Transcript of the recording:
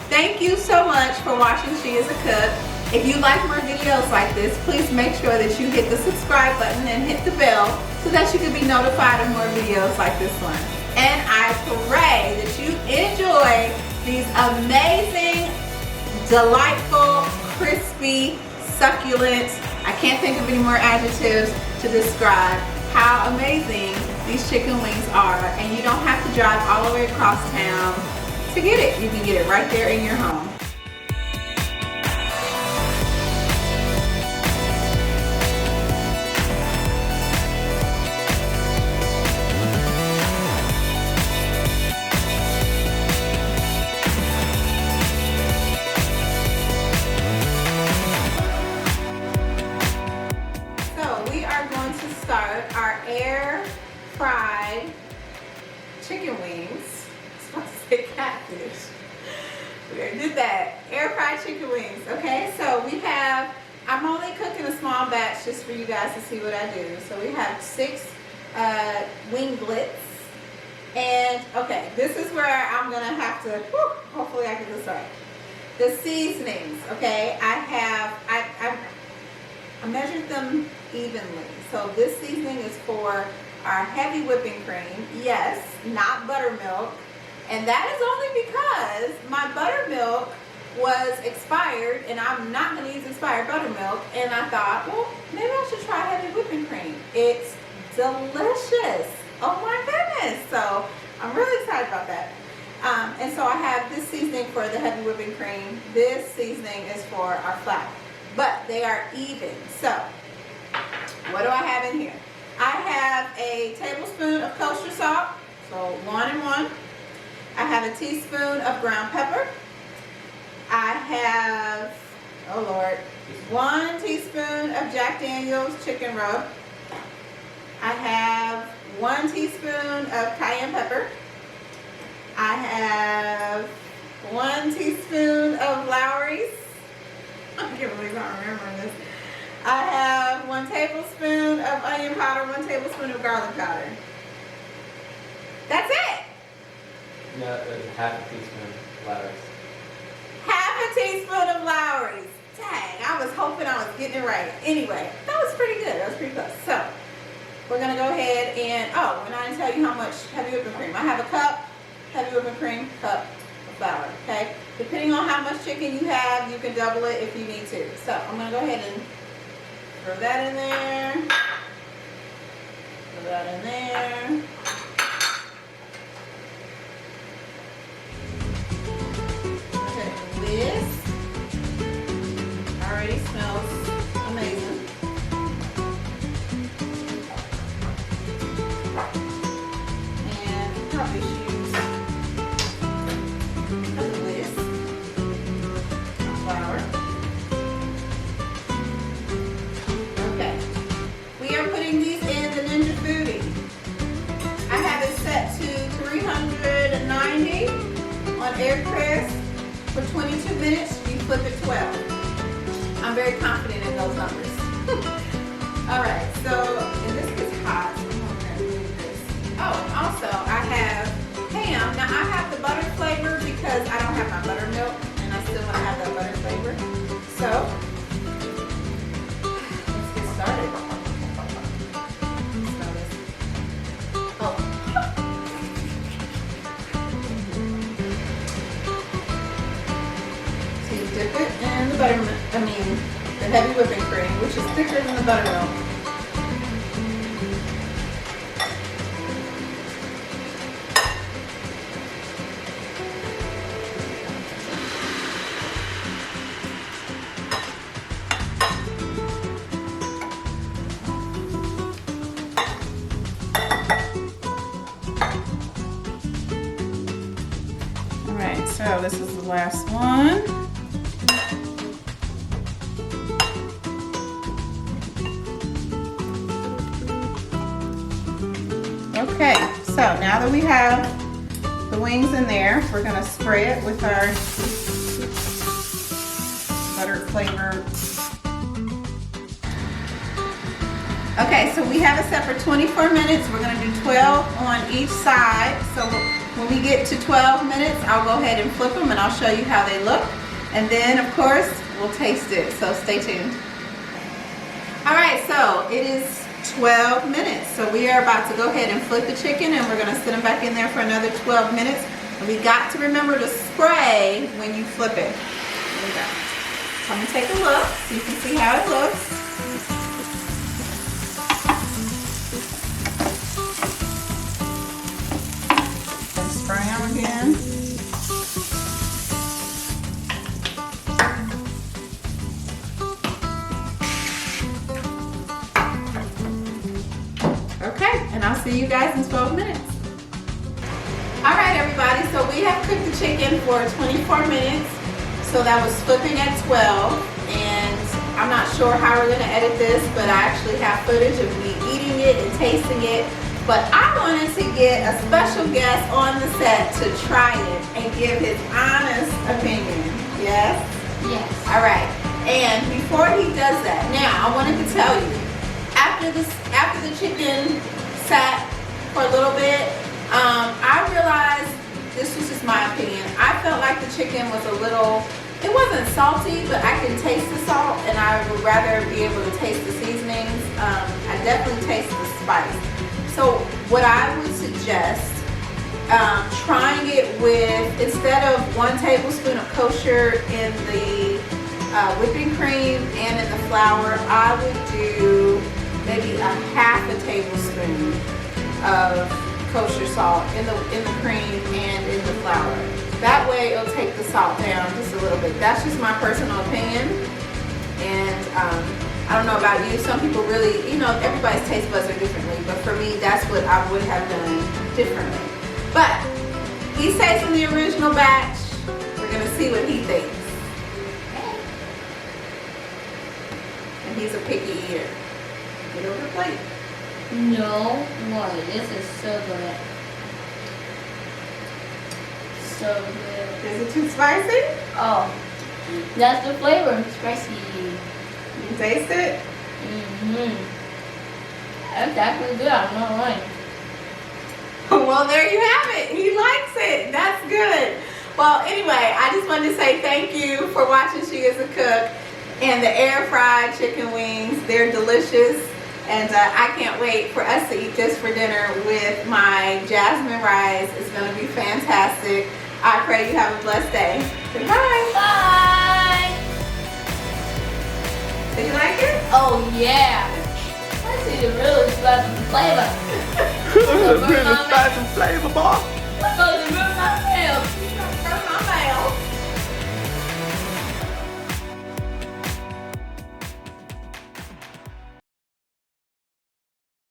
Thank you so much for watching She Is a Cook. If you like more videos like this, please make sure that you hit the subscribe button and hit the bell so that you can be notified of more videos like this one. And I pray that you enjoy these amazing, delightful, crispy, succulent, I can't think of any more adjectives to describe how amazing these chicken wings are. And you don't have to drive all the way across town to get it. You can get it right there in your home. Start our air fried chicken wings. I was supposed to say catfish. We already did that. Air fried chicken wings. Okay, so we have, I'm only cooking a small batch just for you guys to see what I do. So we have 6 winglets. And okay, this is where I'm gonna have to, hopefully I get this right. The seasonings, okay, I measured them evenly. So this seasoning is for our heavy whipping cream. Yes, not buttermilk. And that is only because my buttermilk was expired and I'm not going to use expired buttermilk. And I thought, well, maybe I should try heavy whipping cream. It's delicious. Oh my goodness. So I'm really excited about that. And so I have this seasoning for the heavy whipping cream. This seasoning is for our flour. But they are even. So what do I have in here? I have a tablespoon of kosher salt, so 1 and 1. I have a teaspoon of ground pepper. I have, oh Lord, 1 teaspoon of Jack Daniel's chicken rub. I have 1 teaspoon of cayenne pepper. I have 1 teaspoon of Lawry's. I can't believe I'm remembering this. I have 1 tablespoon of onion powder, 1 tablespoon of garlic powder. That's it. No, half a teaspoon of Lawry's. Half a teaspoon of Lawry's. Dang, I was hoping I was getting it right. Anyway, that was pretty good. That was pretty close. So, we're going to go ahead and, and I didn't tell you how much heavy whipping cream. I have a cup, heavy whipping cream, cup of flour, okay? Depending on how much chicken you have, you can double it if you need to. So, I'm going to go ahead and throw that in there. Throw that in there. Okay, this already smells amazing. And probably should use a whisk of flour. Okay, we are putting these in the Ninja Foodi. I have it set to 390 on air press for 22 minutes. You flip it 12. I'm very confident in those numbers. All right, so, and this is hot. So I'm going to move this. Oh, also, I have ham. Now, I have the butter flavor because I don't have my buttermilk, and I still want to have that butter flavor. So, let's get started. Smell this. Oh. So you dip it in the buttermilk, the heavy whipping cream, which is thicker than the buttermilk. All right, so this is the last one. Okay, so now that we have the wings in there, we're going to spray it with our butter flavor. Okay, so we have it set for 24 minutes. We're going to do 12 on each side. So when when we get to 12 minutes, I'll go ahead and flip them and I'll show you how they look. And then, of course, we'll taste it. So stay tuned. All right, so it is 12 minutes. So we are about to go ahead and flip the chicken, and we're gonna sit them back in there for another 12 minutes. And we got to remember to spray when you flip it. There we go. So I'm gonna take a look so you can see how it looks. And spray them again. Okay, and I'll see you guys in 12 minutes. All right, everybody, so we have cooked the chicken for 24 minutes. So that was flipping at 12, and I'm not sure how we're gonna edit this, but I actually have footage of me eating it and tasting it. But I wanted to get a special guest on the set to try it and give his honest opinion. Yes? Yes. All right, and before he does that, now I wanted to tell you, after the chicken sat for a little bit, I realized, this was just my opinion, I felt like the chicken was a little, it wasn't salty, but I can taste the salt, and I would rather be able to taste the seasonings. I definitely taste the spice. So what I would suggest, trying it with, instead of 1 tablespoon of kosher in the whipping cream and in the flour, I would do maybe a half a tablespoon of kosher salt in the cream and in the flour. That way it'll take the salt down just a little bit. That's just my personal opinion. And I don't know about you, some people really, you know, everybody's taste buds are differently, but for me, that's what I would have done differently. But he's tasting the original batch. We're gonna see what he thinks. And he's a picky eater. Get over the plate. No way. This is so good. So good. Is it too spicy? Oh, that's the flavor. Spicy. You taste it? That's actually good. I'm not lying. Well, there you have it. He likes it. That's good. Well, anyway, I just wanted to say thank you for watching She Is a Cook and the air fried chicken wings. They're delicious. And I can't wait for us to eat this for dinner with my jasmine rice. It's going to be fantastic. I pray you have a blessed day. Goodbye. Bye. Did you like it? Oh yeah. I see the really spicy flavor. Really spicy flavor, boy.